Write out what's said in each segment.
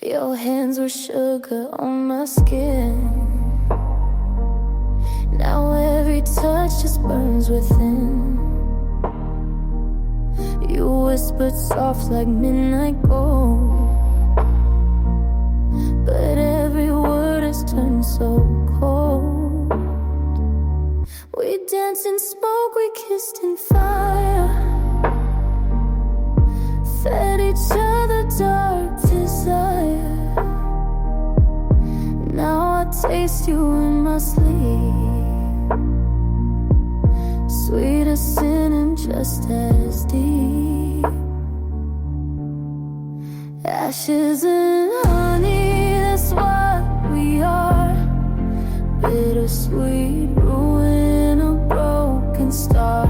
Your hands were sugar on my skin. Now every touch just burns within. You whispered soft like midnight gold, but every word has turned so cold. We danced in smoke, we kissed in fire, fed each other dark desire. Now I taste you in my sleep, sweet as sin and just as deep. Ashes and honey, that's what we are. Bittersweet ruin, a broken star.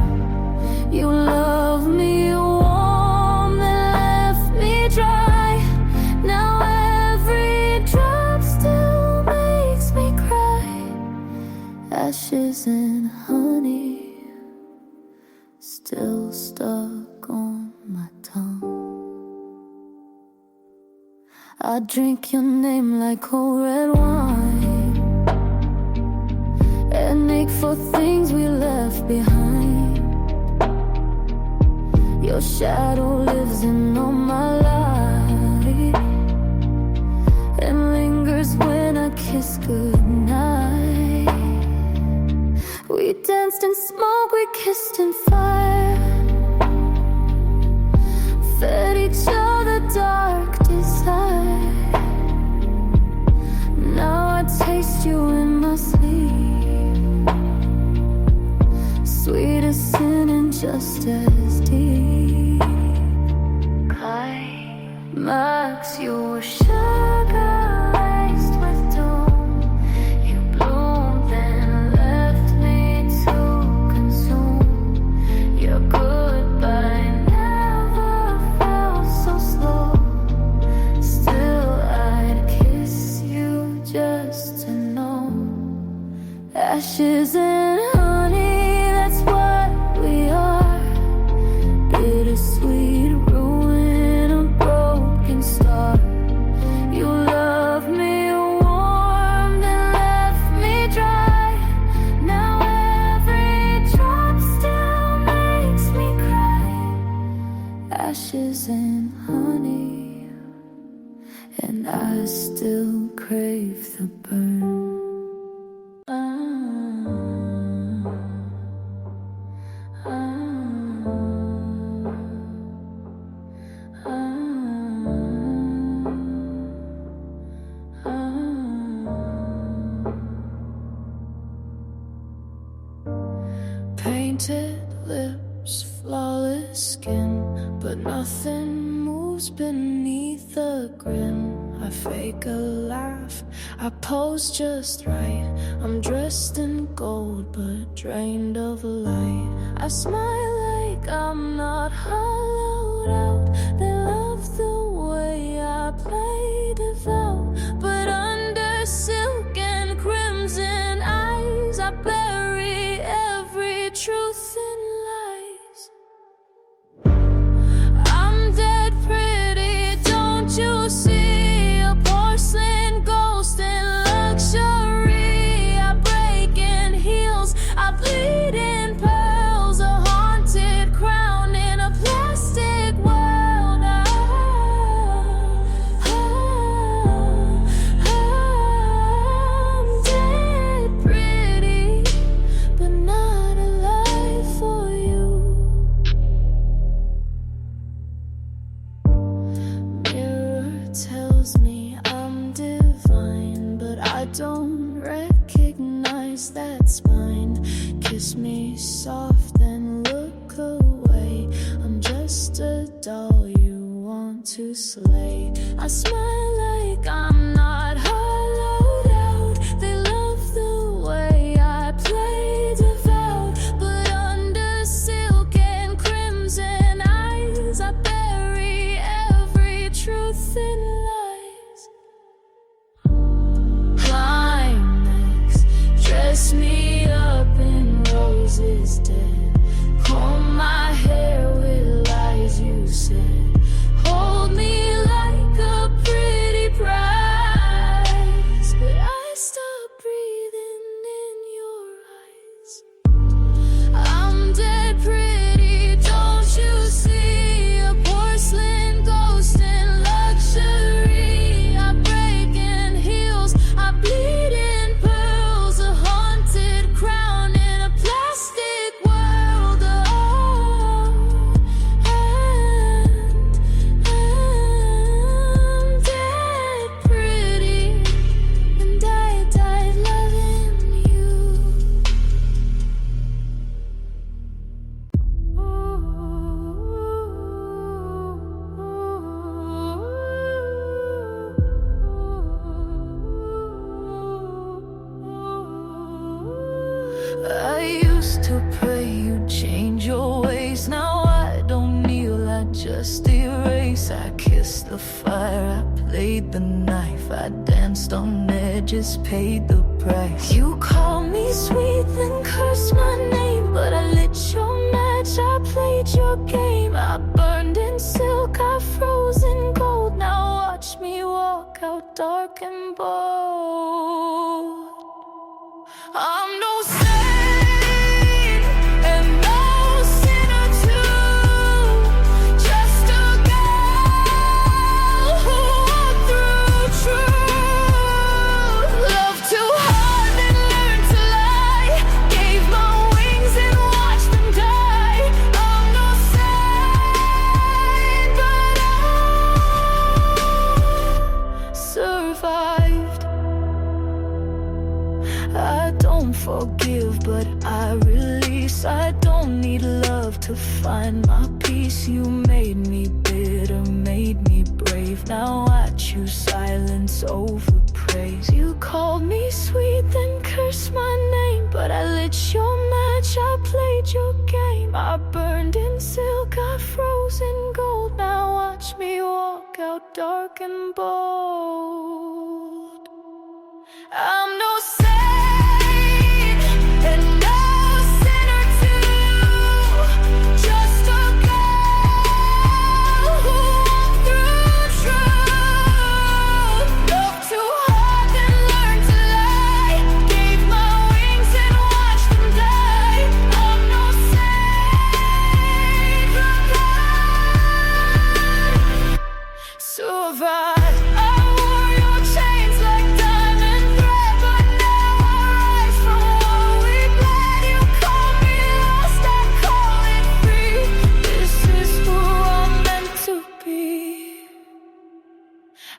You love me warm, then left me dry. Now every drop still makes me cry. Ashes and honey, still stuck on my tongue. I drink your name like cold red wine, and ache for things we left behind. Your shadow lives in all my life, and lingers when I kiss goodnight. We danced in smoke, we kissed in fire, fed each other dark desire. Now I taste you in my sleep, sweet as sin and just as deep. Climax, you were sugar laced with doom. You bloomed and left me to consume. Your goodbye never felt so slow. Still I'd kiss you just to know. Ashes and honey, that's what we are. Bittersweet ruin, a broken star. You love me warm, then left me dry. Now every drop still makes me cry. Ashes and honey, and I still crave the burn. Painted lips, flawless skin, but nothing moves beneath the grin. I fake a laugh, I pose just right. I'm dressed in gold, but drained of light. I smile like I'm not hollowed out. They love the way I play devout, but under silk and crimson eyes I bury every truth in lies. I'm dead pretty, don't you see? A porcelain ghost in luxury. I break in heels, I bleed in pearls. A haunted crown in a plastic world. I'm dead pretty, but not alive for you. Mirror tells me I'm divine, but I don't recognize that spine. Kiss me soft and look away. I'm just a doll you want to slay. I smile like I'm not hollowed out. They love the way I play devout, but under silk and crimson eyes I bury every truth in lies. Climax, dress me up in roses dead. Comb my hair with lies you said. Hold me like a pretty the fire, I played the knife, I danced on edges, paid the price. You called me sweet, then cursed my name, but I lit your match, I played your game. I burned in silk, I froze in gold. Now watch me walk out dark and bold. I'm no saint and no sinner too, just a girl who walked through truth. Loved too hard and learned to lie, gave my wings and watched them die. I'm no saint, but I survived. I don't forgive, but I release. I don't need love to find my peace. You made me bitter, made me brave. Now I choose silence over praise. You called me sweet, then cursed my name, but I lit your match, I played your game. I burned in silk, I froze in gold. Now watch me walk out dark and bold. I'm no saint and no sinner too, just a girl who walked through truth. Loved too hard and learned to lie, gave my wings and watched them die. I'm no saint, but I survived.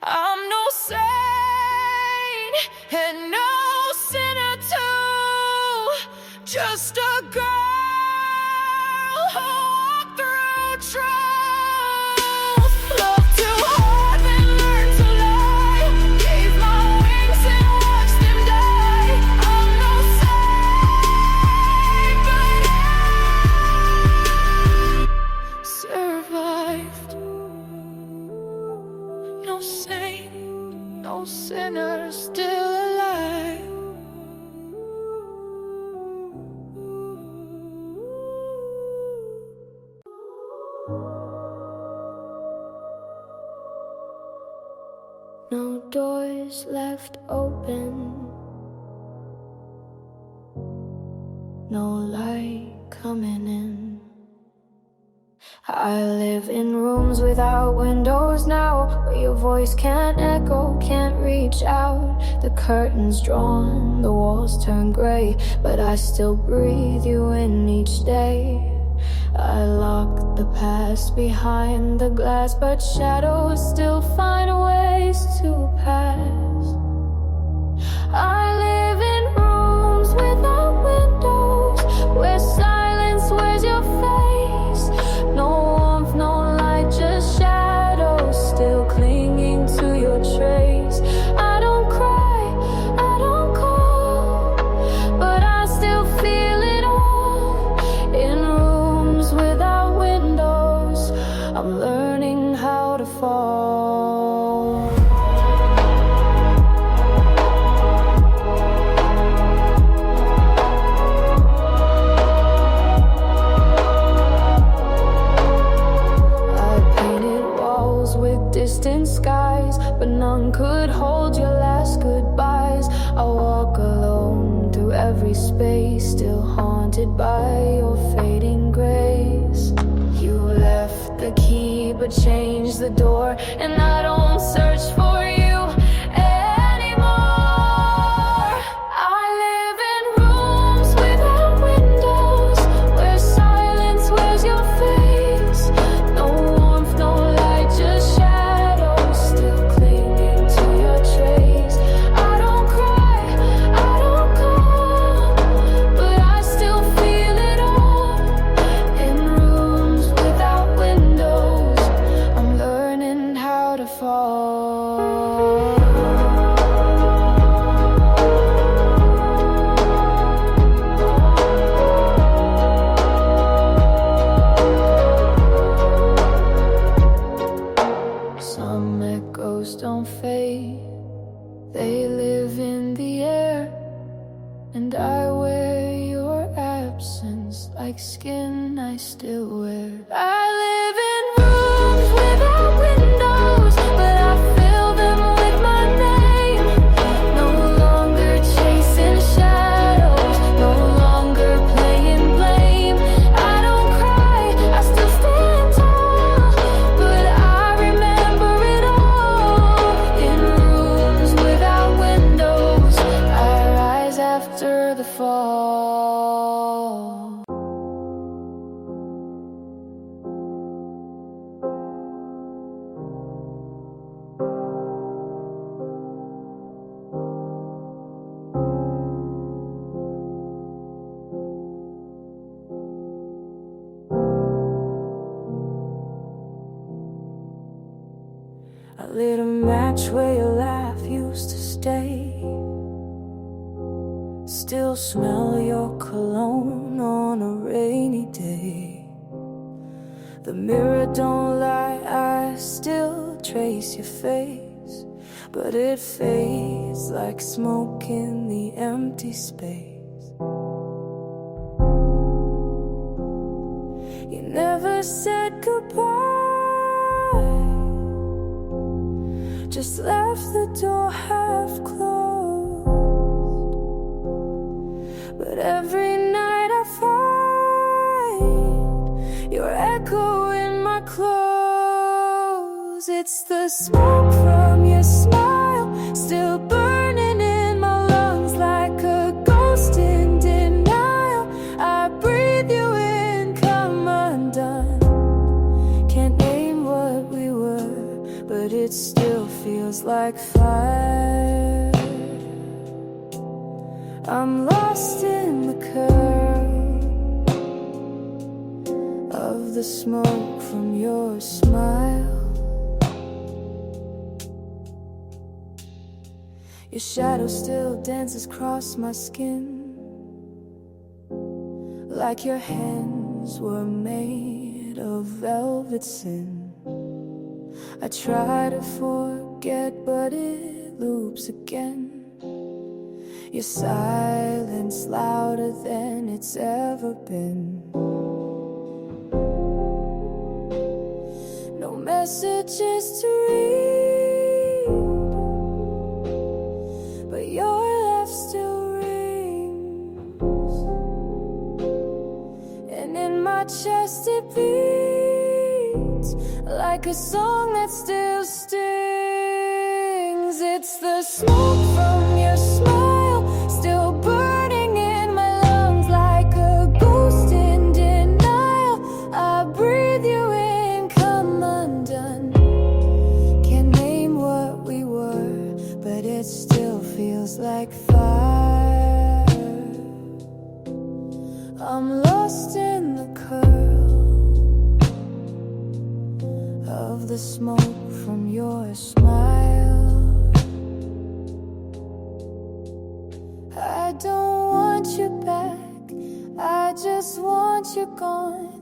I'm no saint and no sinner too, just a girl who walked through truth. Loved too hard and learned to lie, gave my wings and watched them die. I'm no saint, but I survived. No saint, no sinner, still alive. No doors left open, no light coming in. I live in rooms without windows now, where your voice can't echo, can't reach out. The curtains drawn, the walls turn gray, but I still breathe you in each day. I lock the past behind the glass, but shadows still find ways to pass. I live in rooms without windows, where silence wears your face. No warmth, no light, just shadows still clinging to your trace. I don't cry, I don't call, but I still feel it all. In rooms without windows, I'm learning how to fall. Distant skies, but none could hold your last goodbyes. I walk alone through every space, still haunted by your fading grace. You left the key but changed the door, and I don't search for you anymore. I live in rooms without windows, where silence wears your face. No warmth, no light, just shadows still clinging to your trace. I don't cry, I don't call, but I still feel it all. In rooms without windows, I'm learning how to fall. fade. They live in the air, and I wear your absence like skin I still wear. I live in rooms without windows, but I fill them with my name. No longer chasing shadows, no longer playing blame. I don't cry, I still stand tall, but I remember it all. In rooms without windows, I rise after the fall. I lit a match where your laugh used to stay. Still smell your cologne on a rainy day. The mirror don't lie, I still trace your face, but it fades like smoke in the empty space. You never said goodbye, just left the door half closed. But every night I find your echo in my clothes. It's the smoke from your smile, still burning in my lungs like a ghost in denial. I breathe you in, come undone. Can't name what we were, but it still feels like fire. I'm lost in the curl of the smoke from your smile. Your shadow still dances across my skin, like your hands were made of velvet sin. I try to forget, but it loops again. Your silence louder than it's ever been. No messages to read, but your laugh still rings, and in my chest it beats like a song that still stings. It's the smoke from your smile, still burning in my lungs like a ghost in denial. I breathe you in, come undone. Can't name what we were, but it still feels like fire. I'm lost in the curl of the smoke from your smile. I don't want you back, I just want you gone.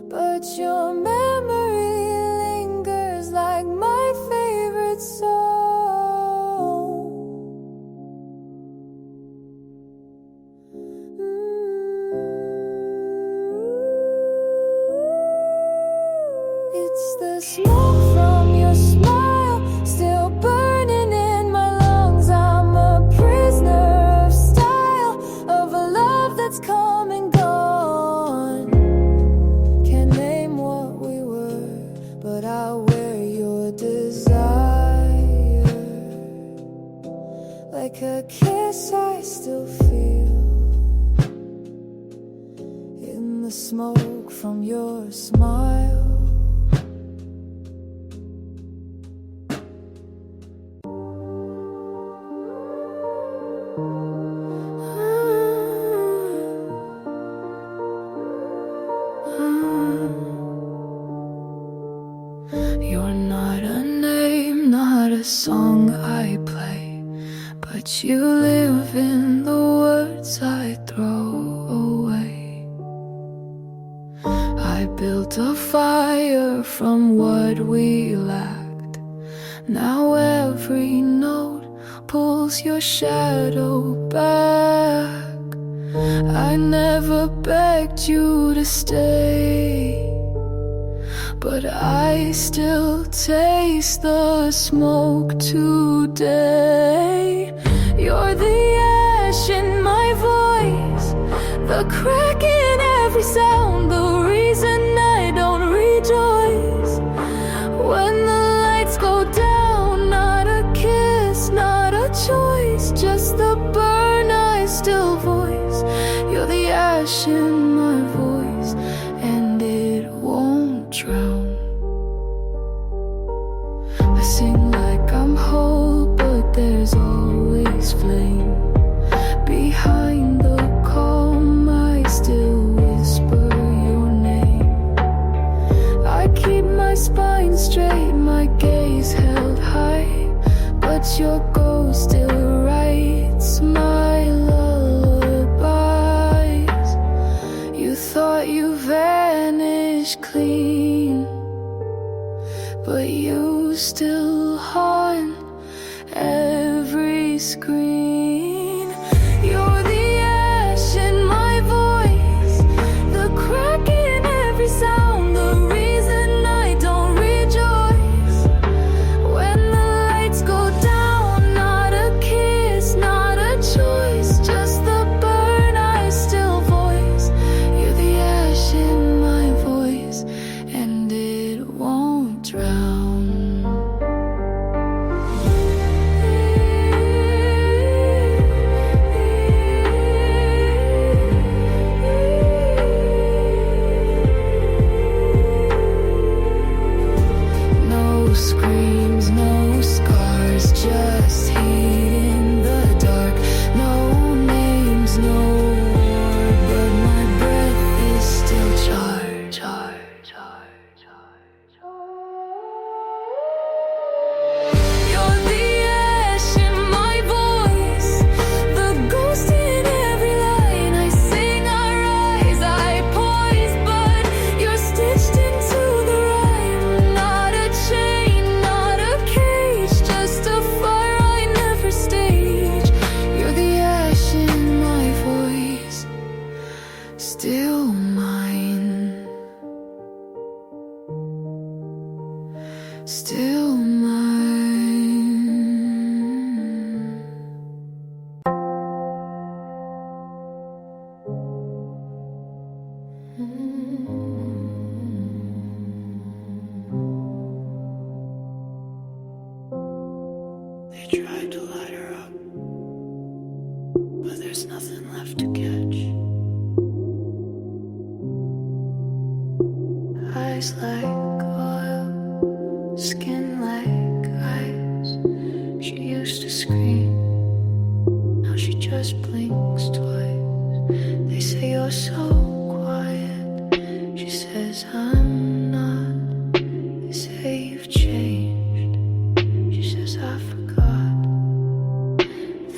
But your memory lingers like my favorite song. It's the smoke from your smile, still burning in my lungs. I'm a prisoner of style, of a love that's come and gone. Can't name what we were, but I wear your desire. Like a kiss I still feel in the smoke from your smile. You're not a name, not a song I play, but you live in the words I throw away. I built a fire from what we lacked, Now every note pulls your shadow back. I never begged you to stay, but I still taste the smoke today. You're the ash in my voice, the crack in every sound, the reason I don't rejoice when the lights go down. Not a kiss, not a choice, just the burn I still voice. You're the ash in my voice, and it won't drown. I sing like I'm whole, but there's always flame. Behind the calm, I still whisper your name. I keep my spine straight, my gaze held high, but your ghost still writes my lullabies. You thought you vanished clean, but you still haunt every screen. You're the ash in my voice, the crack in every sound, the reason I don't rejoice when the lights go down. Not a kiss, not a choice, just the burn I still voice. You're the ash in my voice, and it won't drown. No screams, no scars, just heat in the dark. No names, no war, but my breath is still charged. You're the ash in my voice, the ghost in every line. I sing, I rise, I poise, but you're stitched into the rhyme. Not a chain, not a cage, just a fire I never stage. You're the ash in my voice, still mine, still mine. They tried to light her up, but there's nothing left to catch. Eyes like oil, skin like ice. She used to scream, now she just blinks twice. They say you're so quiet, she says I'm not. They say you've changed, she says I forgot.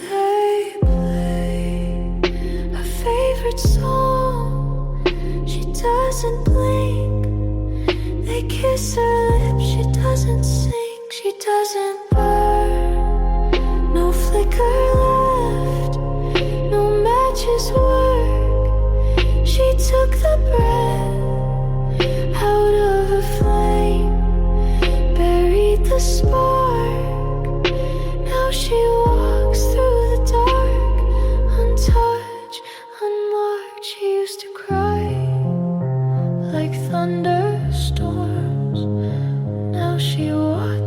They play her favorite song, she doesn't blink. They kiss her lips, she doesn't sing, she doesn't burn. No flicker left, no matches work. She took the breath out of a flame, buried the spark. Now she walks through the dark, untouched, unmarked. She used to cry like thunderstorms. Now she watches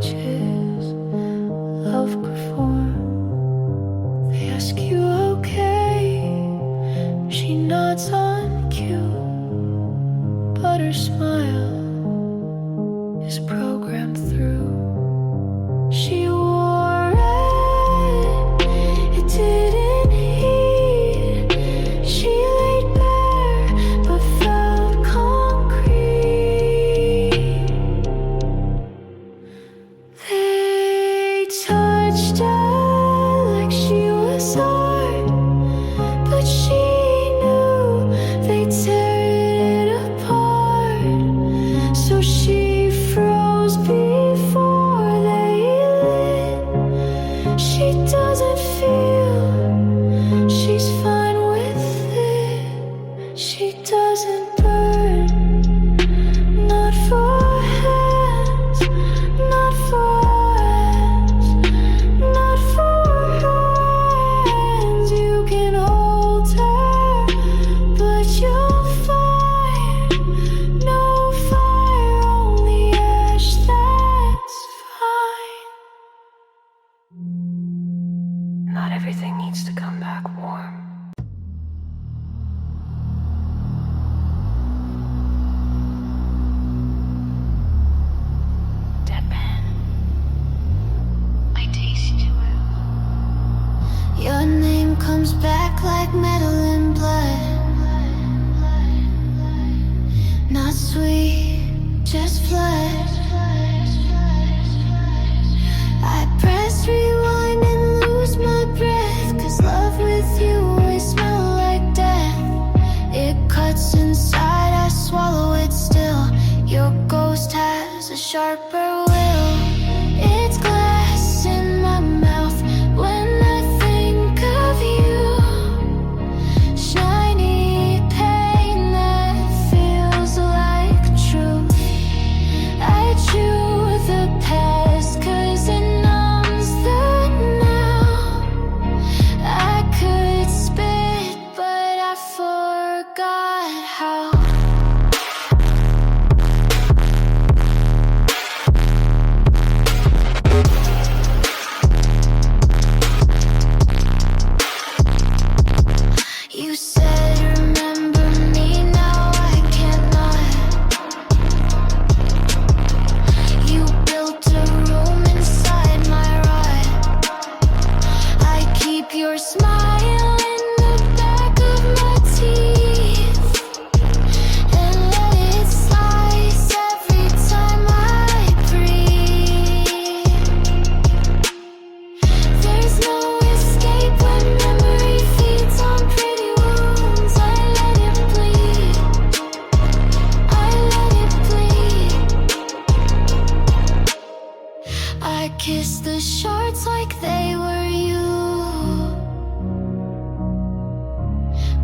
She doesn't feel, she's fine with it. She doesn't burn, not for hands, not for hands, not for hands. You can hold her, but you'll find no fire, only ash. That's fine. Not everything needs to come back warm. Deadpan, I taste you. Your name comes back like metal and blood. Not sweet, just flood. I press rewind and lose my breath, 'cause love with you always smell like death. It cuts inside, I swallow it still. Your ghost has a sharper will. It's glass in my mouth when I think of you. Shiny pain that feels like truth. I chew the past 'cause it numbs the now. I could spit, but I forgot how. You said remember me, now I cannot. You built a room inside my rot. I keep your smile in the back of my teeth and let it slice every time I breathe. There's no escape when memory feeds on pretty wounds. I let it bleed, I let it bleed. I kiss the shards like they were you.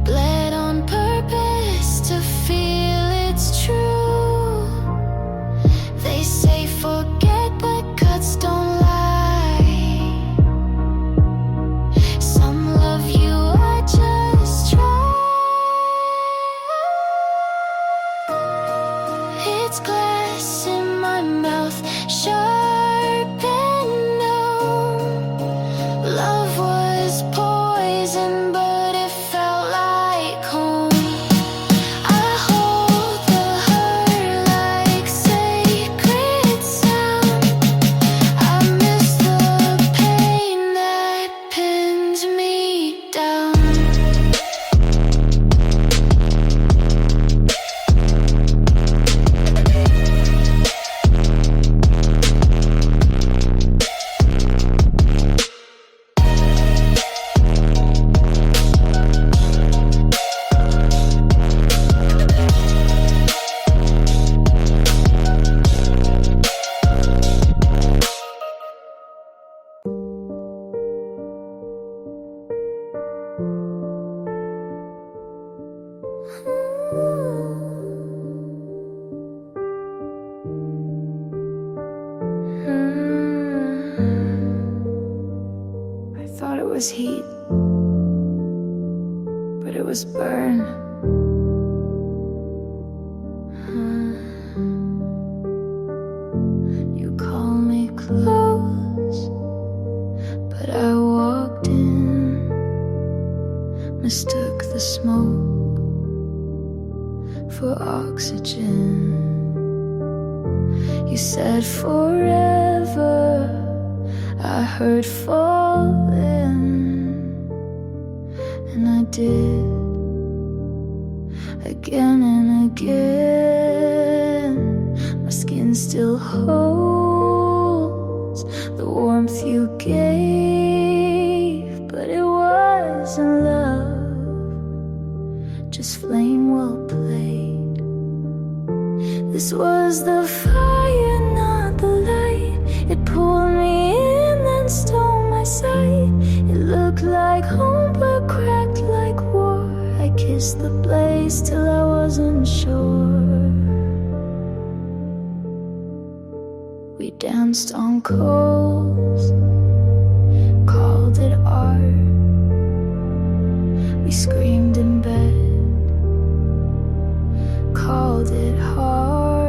Bled on purpose to feel it's true. They say forget, but cuts don't lie. Some love you, I just try. It's glass in my mouth, sharp and numb. Love was poison, but it felt like home. I hold the hurt like sacred sound. I miss the pain that pinned me down. I thought it was heat, but it was burn. You call me close, but I walked in, mistook the smoke for oxygen. You said forever, I heard falling, and I did, again and again. My skin still holds the warmth you gave, but it wasn't love, just flame well played. This was the fire, not the light. It pulled me in and stole my sight. looked like home but cracked like war. I kissed the blaze till I wasn't sure. We danced on coals, called it art. We screamed in bed, called it hard.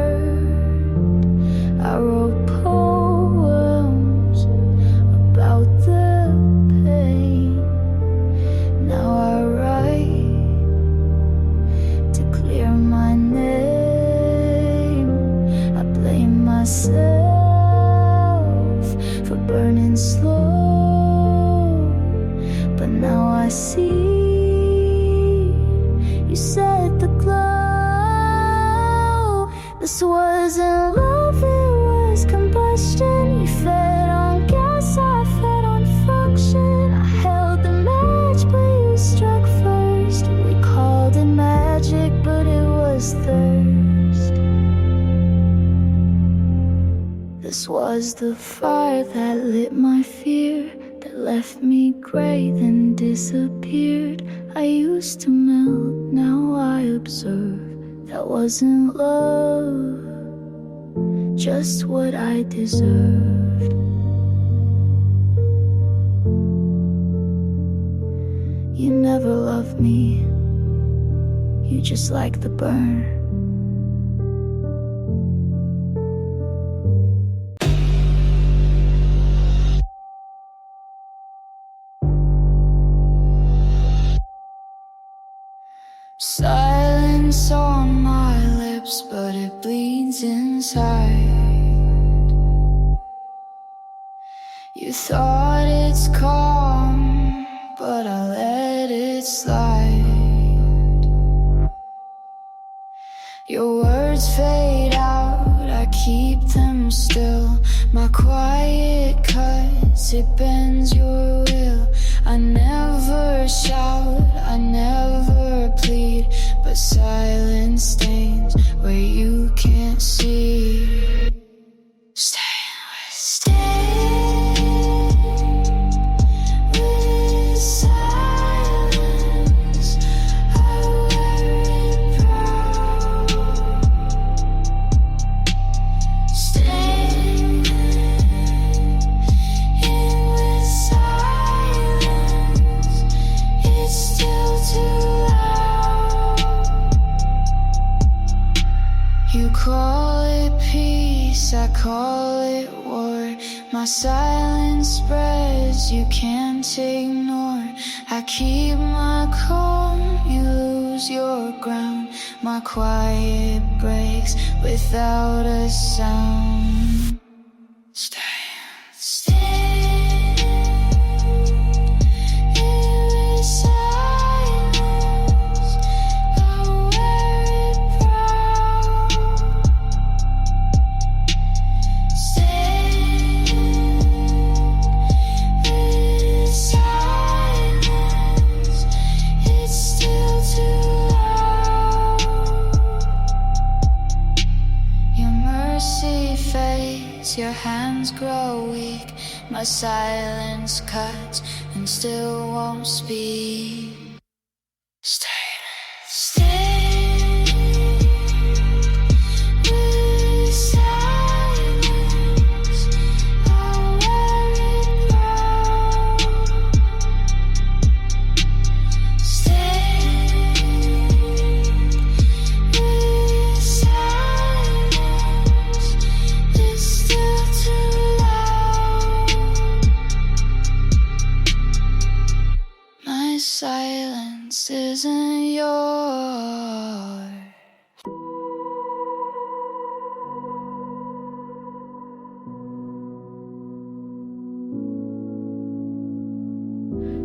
I wrote poems about the pain. Now I write to clear my name. I blame myself for burning slow, but now I see you set the glow. This wasn't love, it was combustion. You fed on gas, I fed on function. I held the match, but you struck first. We called it magic, but it was thirst. This was the fire that lit my fear, that left me gray then disappeared. I used to melt, now I observe. That wasn't love, just what I deserved. You never loved me, you just like the burn. Silence on my lips, but it bleeds inside. You thought it's calm, but I let it slide. Your words fade out, I keep them still. My quiet cuts, it bends your will. I never shout, I never plead, but silence stains where you can't see. Stay with silence. I wear it proud. Stay with silence. It's still too loud. You call it peace, I call it war. My silence spreads, you can't ignore. I keep my calm, you lose your ground. My quiet breaks without a sound. Stay with silence. I wear it proud. Stay with silence. It's still too loud. Your mercy fades, your hands grow weak. My silence cuts and still won't speak. Stay with silence. I wear it proud. Stay with silence. It's still too loud. My silence isn't yours.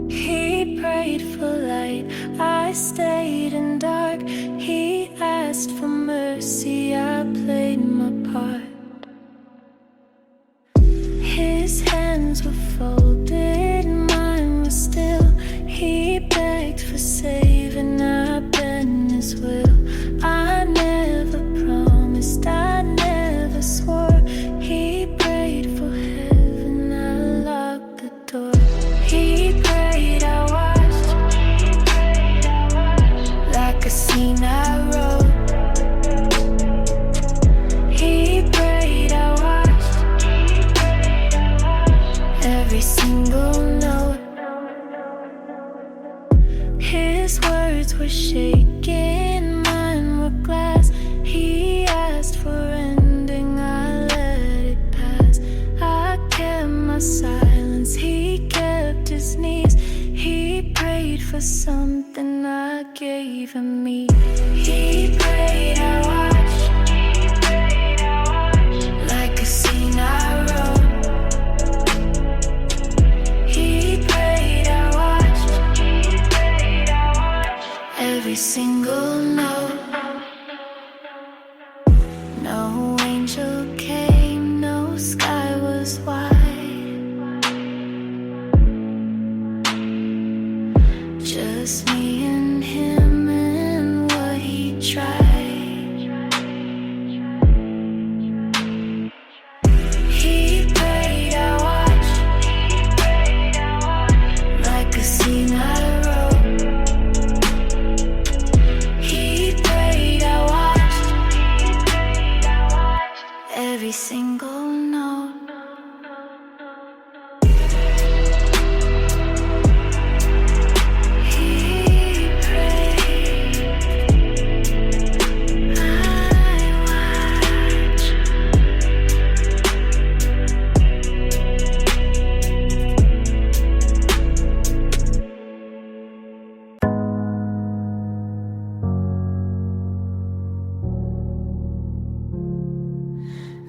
He prayed for light, I stayed in dark. He asked for mercy, I played my part. His hands were folded, mine was still. He begged for saving, I bent his will. I never promised, I never swore. He prayed for heaven, I locked the door. He prayed single note. His words were shaking, mine were glass. He asked for ending, I let it pass. I kept my silence, he kept his knees. He prayed for something, I gave him me. He prayed, I watched, like a scene I wrote. He prayed, I watched, every single note. No angel came, no sky was wide. Just me and him and what he tried. He prayed, I watched, like a scene I wrote. He prayed, I watched, every single note.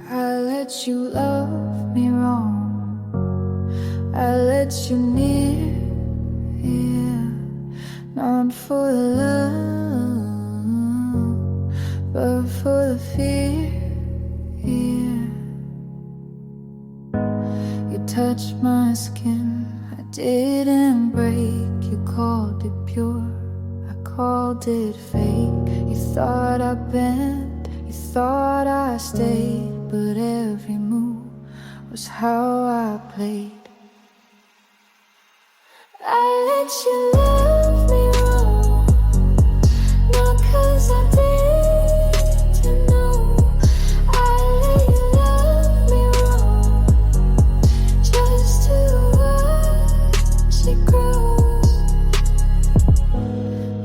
I let you love me wrong, I let you near, yeah. Not for the love, but for the fear, yeah. You touched my skin, I didn't break. You called it pure, I called it fake. You thought I bent, you thought I stayed, but every move was how I played. I let you love me wrong, not 'cause I didn't know. I let you love me wrong, just to watch it grow.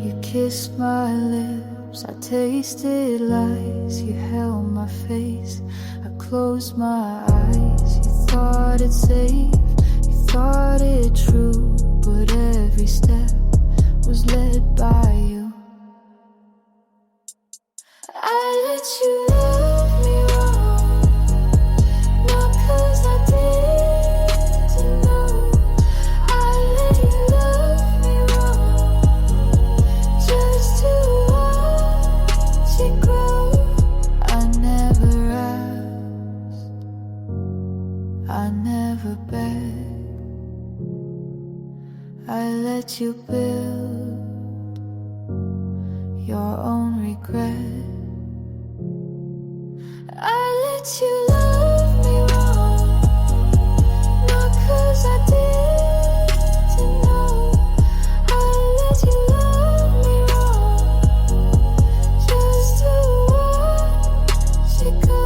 You kissed my lips, I tasted lies. You held my face, I closed my eyes. You thought it safe, you thought it true, but every step was led by you. I let you love me wrong, not 'cause I didn't know. I let you love me wrong, just to watch it grow. I never asked, I never begged. I let you build your own regret. I let you love me wrong, not 'cause I didn't know. I let you love me wrong, just to watch it go.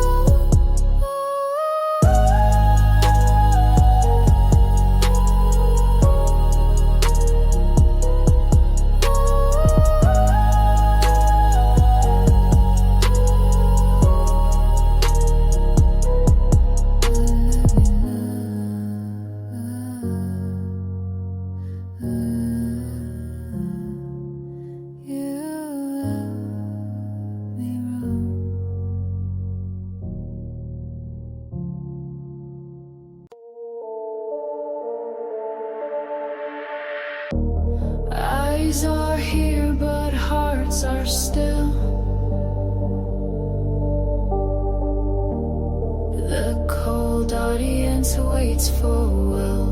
Eyes are here, but hearts are still. The cold audience waits for will.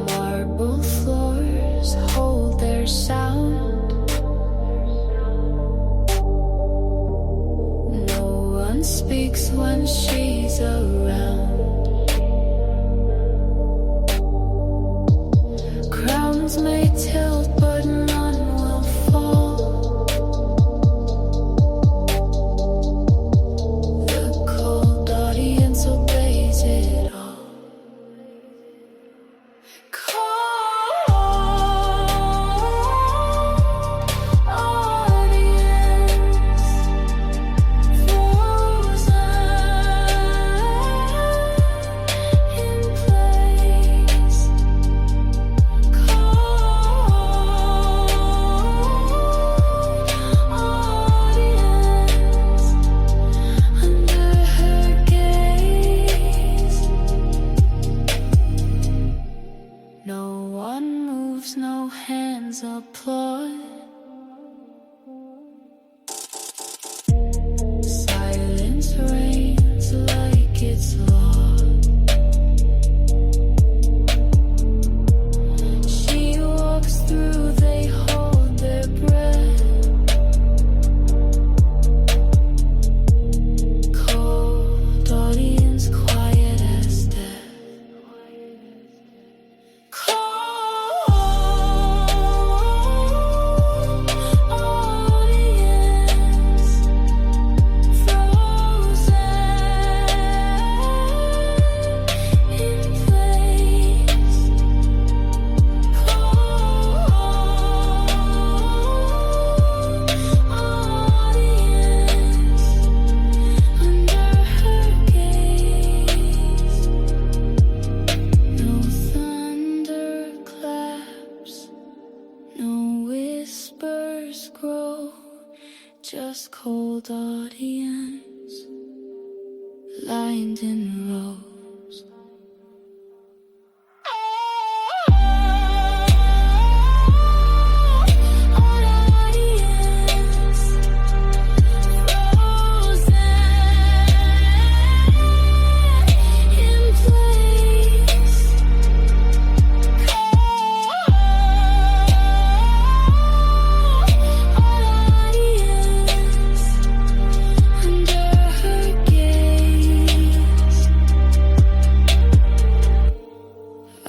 Marble floors hold their sound. No one speaks when she's around. Crowns may tilt, but none will fall. The cold lined in rows.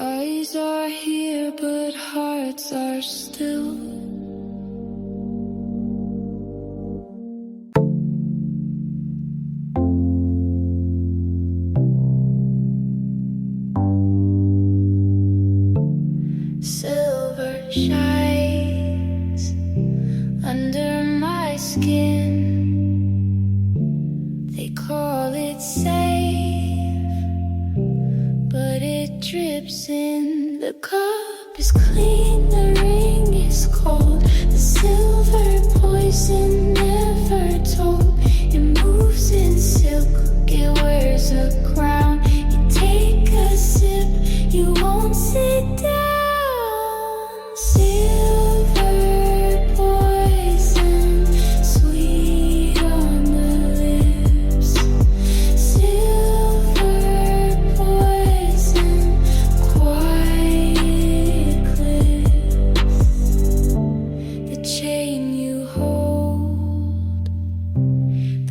Eyes are here, but hearts are still. Silver shines under my skin. They call it safe, but it drips in. The cup is clean, the ring is cold. The silver poison never told. It moves in silk, it wears a crown. You take a sip, you won't sit down. Silver poison, sweet on the lips. Silver poison, quiet cliffs. The chain you hold,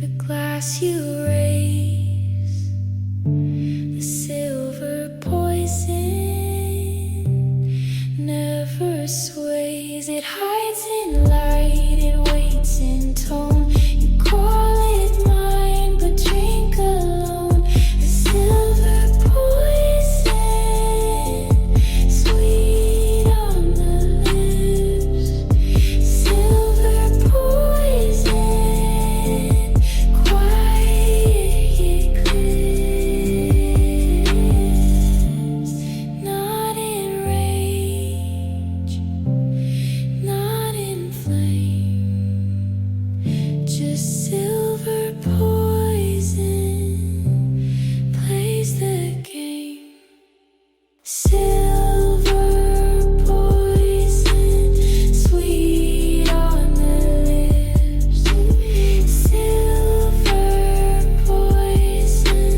the glass you raise. The silver poison never sways. It hides in light, it waits in tone. You call it mine, but drink alone. The silver poison, sweet on the lips. Silver poison, quiet cliffs. Not in rage, not in flame, just silver poison plays the game. Silver poison, sweet on the lips. Silver poison,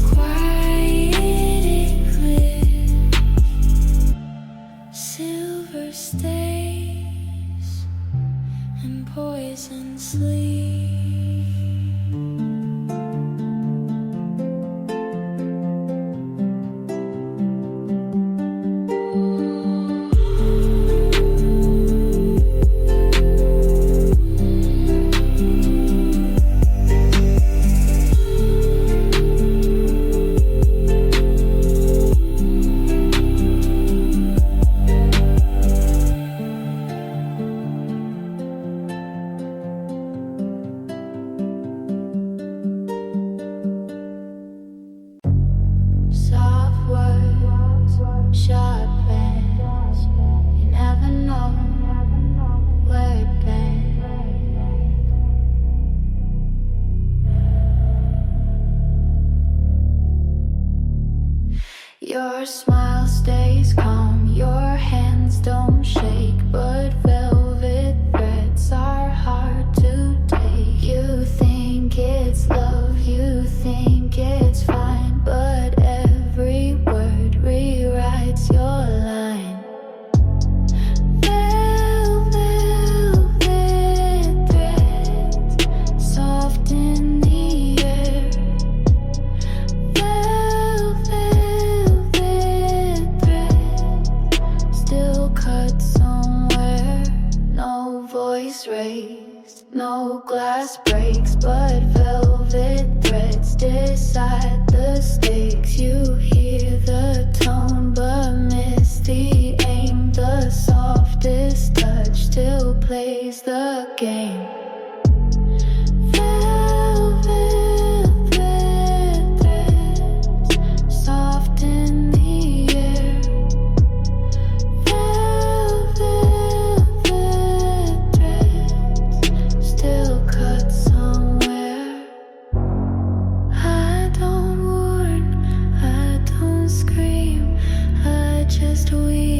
quiet eclipse. Silver stays and poison sleep. Soft words, sharp bands. You never know where it bends. Your smile stays calm, your hands don't shake, but velvet threads are hard to take. You think it's love, you think it's fine, but every word rewrites your line. Velvet threads, soft in the air. Velvet threads, still cut somewhere. No voice raised, no glass breaks, but velvet threads decide the stakes. You hear the tone, but miss the aim. The softest touch still plays the game. Velvet threads, soft in the air. Velvet threads, still cut somewhere. I don't Tracklist, we